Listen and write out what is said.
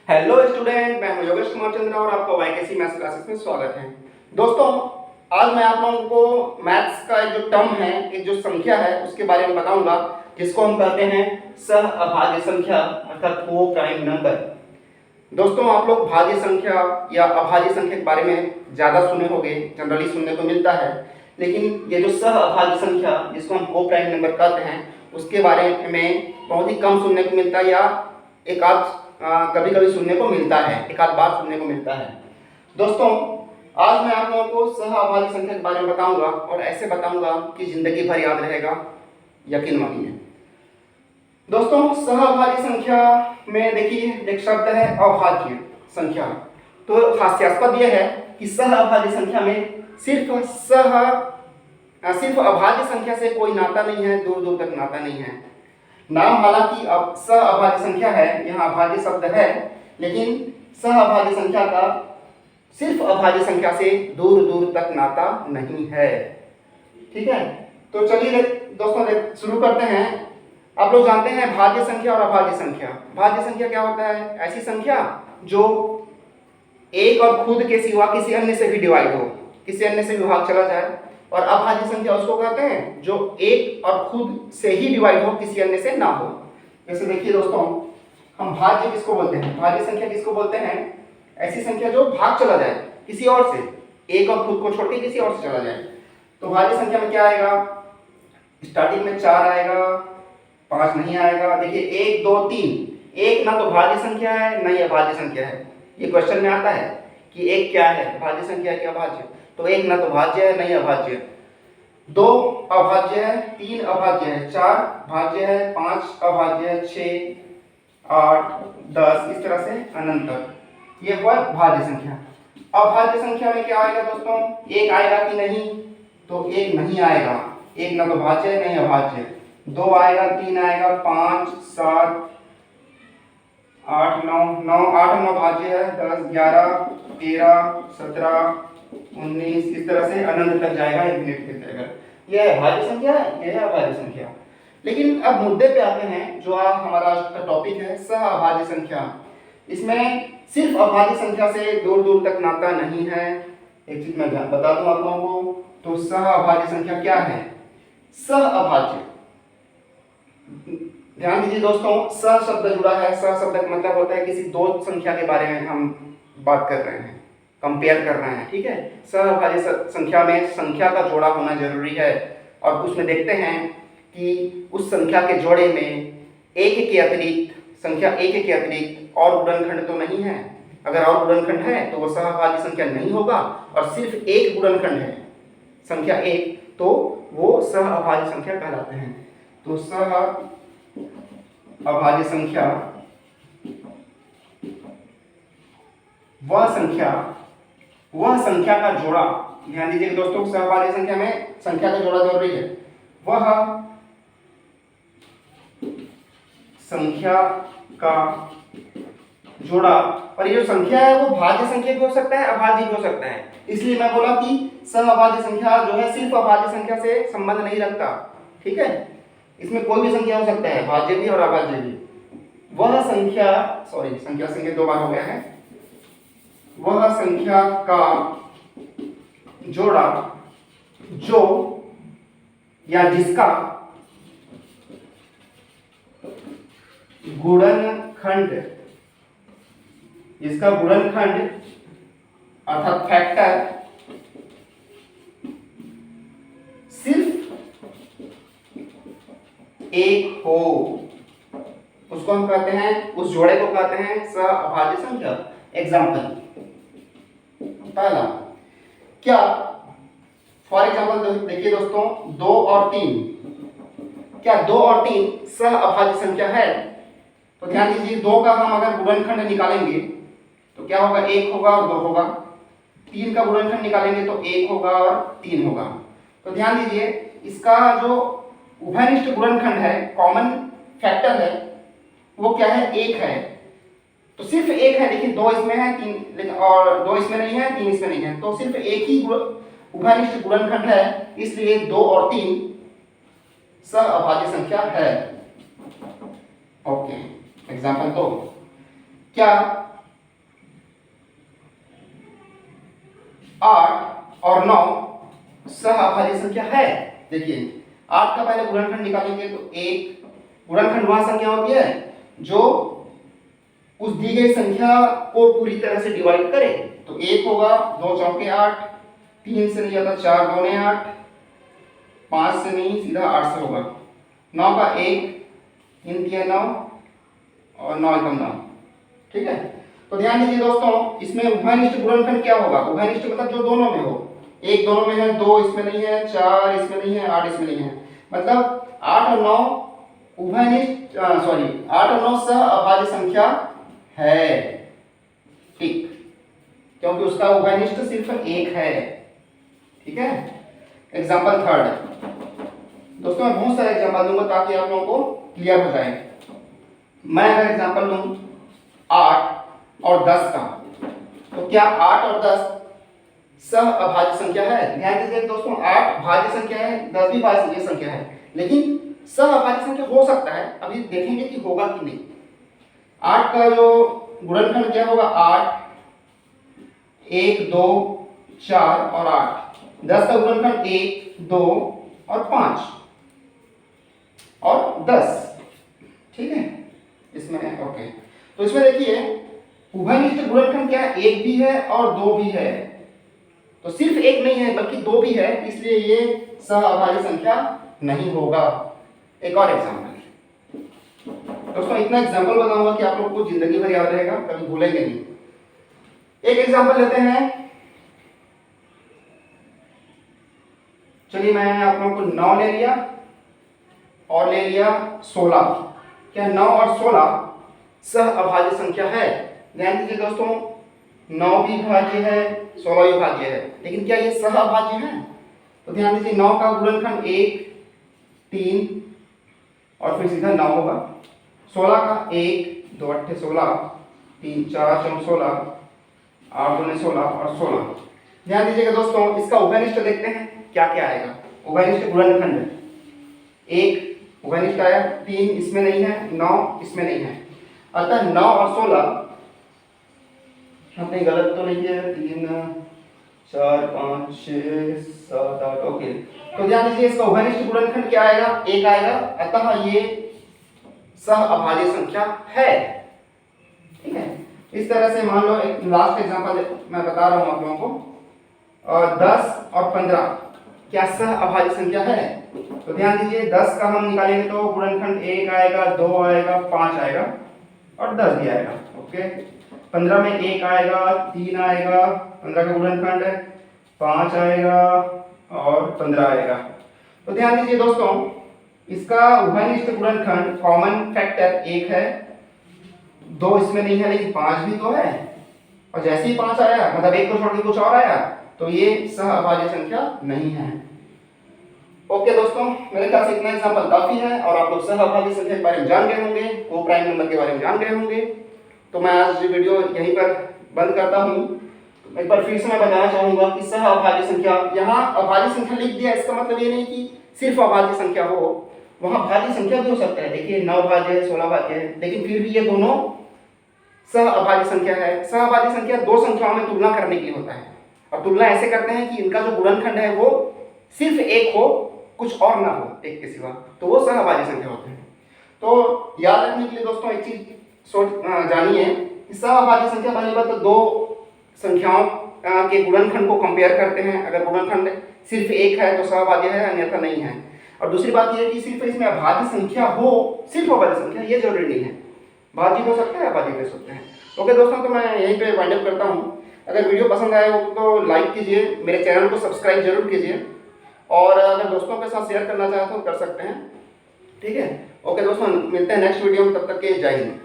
Hello student, मैं हूं योगेश कुमार चंद्रा और आपका वाईकेसी मैथ्स क्लासेस में स्वागत है। दोस्तों, आज मैं आप लोगों को मैथ्स का एक जो टर्म है, एक जो संख्या है, उसके बारे में बताऊंगा, जिसको हम कहते हैं सहअभाज्य संख्या अर्थात को प्राइम नंबर। दोस्तों, आप लोग भाज्य संख्या या अभाज्य संख्या के बारे में ज़्यादा सुने होंगे, जनरली सुनने को मिलता है, लेकिन ये जो सहअभाज्य संख्या जिसको हम को प्राइम नंबर कहते हैं, उसके बारे में बहुत ही कम सुनने को मिलता है या एक आध कभी कभी सुनने को मिलता है, एक आध बार सुनने को मिलता है। दोस्तों, आज मैं आप लोगों को सहअभाज्य संख्या के बारे में बताऊंगा और ऐसे बताऊंगा कि जिंदगी भर याद रहेगा, यकीन मानिए। दोस्तों, सहअभाज्य संख्या में देखिए एक शब्द है अभाज्य संख्या। तो हास्यास्पद यह है कि सहअभाज्य संख्या में सिर्फ अभाज्य संख्या से कोई नाता नहीं है, दूर दूर तक नाता नहीं है। नाम हालांकि अब सहअभाज्य संख्या है, यहाँ अभाज्य शब्द है, लेकिन सहअभाज्य संख्या का सिर्फ अभाज्य संख्या से दूर दूर तक नाता नहीं है। ठीक है, तो चलिए दोस्तों शुरू करते हैं। आप लोग जानते हैं भाज्य संख्या और अभाज्य संख्या। भाज्य संख्या क्या होता है? ऐसी संख्या जो एक और खुद के सिवा किसी अन्य से भी डिवाइड हो, किसी अन्य से विभाग चला जाए। और अभाज्य संख्या उसको कहते हैं जो एक और खुद से ही डिवाइड हो, किसी अन्य से ना हो। जैसे देखिए दोस्तों, हम भाज्य किसको बोलते हैं? भाज्य संख्या किसको बोलते हैं? ऐसी संख्या जो भाग चला जाए किसी और से, एक और खुद को छोड़ के किसी और से चला जाए। तो भाज्य संख्या में क्या आएगा? स्टार्टिंग में 4 आएगा, 5 नहीं आएगा। देखिए 1 2 3, एक ना तो भाज्य संख्या है ना ही अभाज्य संख्या है। ये क्वेश्चन में आता है कि एक क्या है, भाज्य संख्या है कि अभाज्य? तो एक ना तो भाज्य है नहीं अभाज्य। 2 अभाज्य है, 3 अभाज्य है, 4 भाज्य है, 5 अभाज्य है, 6 8 10 इस तरह से अनंत तक। ये हुआ भाज्य संख्या। अभाज्य संख्या में क्या आएगा दोस्तों? एक आएगा कि नहीं? तो एक नहीं आएगा, एक ना तो भाज्य है नहीं अभाज्य। 2 आएगा, 3 आएगा, 5 7 8 9 8 9 भाज्य है, 10 11 13 17 19 इस तरह से अनंत तक जाएगा, इनफिनिटी तक जाएगा। यह है भाज्य संख्या, यह है अभाज्य संख्या। लेकिन अब मुद्दे पे आते हैं, जो हमारा आज का टॉपिक है सहअभाज्य संख्या। इसमें सिर्फ अभाज्य संख्या से दूर दूर तक नाता नहीं है। एक चीज मैं बता दूं आप लोगों को, तो सहअभाज्य संख्या क्या है? सहअभाज्य, ध्यान दीजिए दोस्तों, सह शब्द जुड़ा है। सह शब्द का मतलब होता है किसी दो संख्या के बारे में हम बात कर रहे हैं, कंपेयर कर रहे हैं। ठीक है, सहअभाज्य संख्या में संख्या का जोड़ा होना जरूरी है। और उसमें देखते हैं कि उस संख्या के जोड़े में एक के अतिरिक्त, संख्या एक के अतिरिक्त और गुणनखंड तो नहीं है। अगर और गुणनखंड है तो वो सहअभाज्य संख्या नहीं होगा, और सिर्फ एक गुणनखंड है संख्या एक, तो वो सहअभाज्य संख्या कहलाते हैं। तो सहअभाज्य संख्या वह संख्या का जोड़ा, ध्यान दीजिए दोस्तों, सहअभाज्य संख्या में संख्या का जोड़ा जरूरी है। वह संख्या का जोड़ा, और ये जो संख्या है वो भाज्य संख्या भी हो सकता है, अभाज्य भी हो सकता है। इसलिए मैं बोला कि सहअभाज्य संख्या जो है सिर्फ अभाज्य संख्या से संबंध नहीं रखता। ठीक है, इसमें कोई भी संख्या हो सकता है, भाज्य भी और अभाज्य भी। वह संख्या, संख्या दो बार हो गया है। वह संख्या का जोड़ा जो या जिसका गुणनखंड, अर्थात फैक्टर सिर्फ एक हो, उसको हम कहते हैं, उस जोड़े को कहते हैं सहअभाज्य संख्या। एग्जाम्पल पहला क्या, फॉर एग्जाम्पल देखिए दोस्तों, 2 और 3, क्या 2 और 3 सहअभाज्य संख्या है? तो ध्यान दीजिए, 2 का हम अगर गुणनखंड निकालेंगे तो क्या होगा? 1 होगा और 2 होगा। 3 का गुणनखंड निकालेंगे तो 1 होगा और 3 होगा। तो ध्यान दीजिए, इसका जो उभयनिष्ठ गुणनखंड है, कॉमन फैक्टर है, वो क्या है? 1 है। तो सिर्फ 1 है। देखिए 2 इसमें है, 3 लेकिन, और 2 इसमें नहीं है, 3 इसमें नहीं है, तो सिर्फ एक ही उभयनिष्ठ गुणनखंड है, इसलिए 2 और 3 सहअभाज्य संख्या है। ओके, एग्जाम्पल 2, क्या 8 और 9 सहअभाज्य संख्या है। देखिए 8 का पहले गुणनखंड निकालेंगे तो एक गुणनखंड वह संख्या होती है जो उस दी गई संख्या को पूरी तरह से डिवाइड करे। तो 1 होगा, 2 चौके 8, 3 से नहीं जाता, 4 दूने 8, 5 से नहीं सीधा 8 से होगा, 9 का 1, 3 दिया 9 और 9 एकम 9। ठीक है, तो ध्यान दीजिए दोस्तों, इसमें उभयनिष्ठ गुणनखंड क्या होगा? उभयनिष्ठ मतलब जो दोनों में हो, एक दोनों में है, 2 इसमें नहीं है, 4 इसमें नहीं है, 8 इसमें नहीं है, मतलब 8 और 9 उभयनिष्ठ 8 और 9 सहअभाज्य संख्या है। ठीक, क्योंकि उसका उभयनिष्ठ सिर्फ एक है। ठीक है, एग्जाम्पल थर्ड। दोस्तों मैं बहुत सारे एग्जाम्पल दूंगा ताकि आप लोगों को क्लियर हो जाए। मैं अगर एग्जाम्पल लूं 8 और 10 का, तो क्या 8 और 10 सहअभाज्य संख्या है? ध्यान दीजिए दोस्तों, 8 भाज्य संख्या है, 10 भी भाज्य संख्या है, लेकिन सहअभाज्य संख्या हो सकता है। अभी देखेंगे कि होगा कि नहीं। 8 का जो गुणनखंड क्या होगा? 8, 1, 2, 4 और 8। 10 का गुणनखंड 1, 2 और 5 और 10। ठीक है, इसमें ओके। तो इसमें देखिए उभयनिष्ठ गुणनखंड क्या है? 1 भी है और 2 भी है। तो सिर्फ एक नहीं है बल्कि 2 भी है, इसलिए ये सहअभाज्य संख्या नहीं होगा। एक और एग्जाम्पल दोस्तों, इतना एग्जाम्पल बताऊंगा कि आप लोग को जिंदगी भर याद रहेगा, कभी भूलेंगे नहीं। एक एग्जाम्पल लेते हैं, चलिए मैं आप लोगों को 9 ले लिया और ले लिया 16। क्या 9 और 16 सहअभाज्य संख्या है? ध्यान दीजिए दोस्तों, 9 भी भाज्य है, 16 भी भाज्य है, लेकिन क्या ये सहअभाज्य है? तो ध्यान दीजिए 9 का गुणनखंड 1, 3 और फिर सीधा 9 होगा। 16 का 1, 2 8 16, 3 4 4 16, 8 2 16 और 16। ध्यान दीजिएगा दोस्तों, इसका उभयनिष्ठ देखते हैं क्या क्या आएगा। उभयनिष्ठ गुणनखंड 1 उभयनिष्ठ आया, 3 इसमें नहीं है, 9 इसमें नहीं है, अतः 9 और 16 हमने गलत तो नहीं है। 3 4 5 6 7 8 ओके। तो ध्यान दीजिए इसका उभयनिष्ठ गुणनखंड क्या आएगा? 1 आएगा, अतः ये सहअभाज्य संख्या है। ठीक है, इस तरह से मान लो एक लास्ट एग्जांपल मैं बता रहा हूं आप लोगों को, 10 और 15 क्या सहअभाज्य संख्या है? तो ध्यान दीजिए 10 का हम निकालेंगे तो गुणनखंड 1 आएगा, 2 आएगा, 5 आएगा और 10 भी आएगा। ओके, 15 में 1 आएगा, 3 आएगा, 15 का गुणनखंड 5 आएगा और 15 आएगा। तो ध्यान दीजिए दोस्तों, इसका उभयनिष्ठ गुणनखंड कॉमन फैक्टर 1 है, 2 इसमें नहीं है, लेकिन 5 भी तो है, और जैसे ही 5 आया मतलब 1 को छोड़ के कुछ और आया तो ये सहअभाज्य संख्या नहीं है। ओके दोस्तों, मेरे ख्याल से इतना एग्जांपल काफी है और आप लोग सहअभाज्य संख्या के बारे में जान गए होंगे, को प्राइम नंबर के बारे में जान गए होंगे। तो मैं आज वीडियो यहीं पर बंद करता हूँ। एक बार फिर से मैं बताना चाहूंगा कि सहअभाज्य संख्या, यहाँ अभाज्य संख्या लिख दिया, इसका मतलब ये नहीं कि सिर्फ अभाज्य संख्या हो, वहां भाज्य संख्या भी हो सकता है। देखिए 9 भाज्य है, 16 भाज्य है, लेकिन फिर भी ये दोनों सहअभाज्य संख्या है। सहअभाज्य संख्या दो संख्याओं में तुलना करने के लिए होता है, और तुलना ऐसे करते हैं कि इनका जो गुणनखंड है वो सिर्फ एक हो, कुछ और ना हो एक के सिवा, तो वो सहअभाज्य संख्या होते हैं। तो याद रखने के लिए दोस्तों एक चीज जानिए कि सहअभाज्य संख्या पहली बात तो दो संख्याओं के गुणनखंड को कंपेयर करते हैं। अगर गुणनखंड सिर्फ एक है तो सहअभाज्य है, अन्यथा नहीं है। और दूसरी बात यह है कि सिर्फ इसमें अभाज्य संख्या हो, सिर्फ अभाज्य संख्या, ये जरूरी नहीं है, भाज्य हो सकता है, अभाज्य हो सकते हैं। ओके दोस्तों, तो मैं यहीं पे वाइंड अप करता हूँ। अगर वीडियो पसंद आए हो तो लाइक कीजिए, मेरे चैनल को सब्सक्राइब जरूर कीजिए, और अगर दोस्तों के साथ शेयर करना चाहें तो कर सकते हैं। ठीक है, ओके दोस्तों, मिलते हैं नेक्स्ट वीडियो में, तब तक के जय हिंद।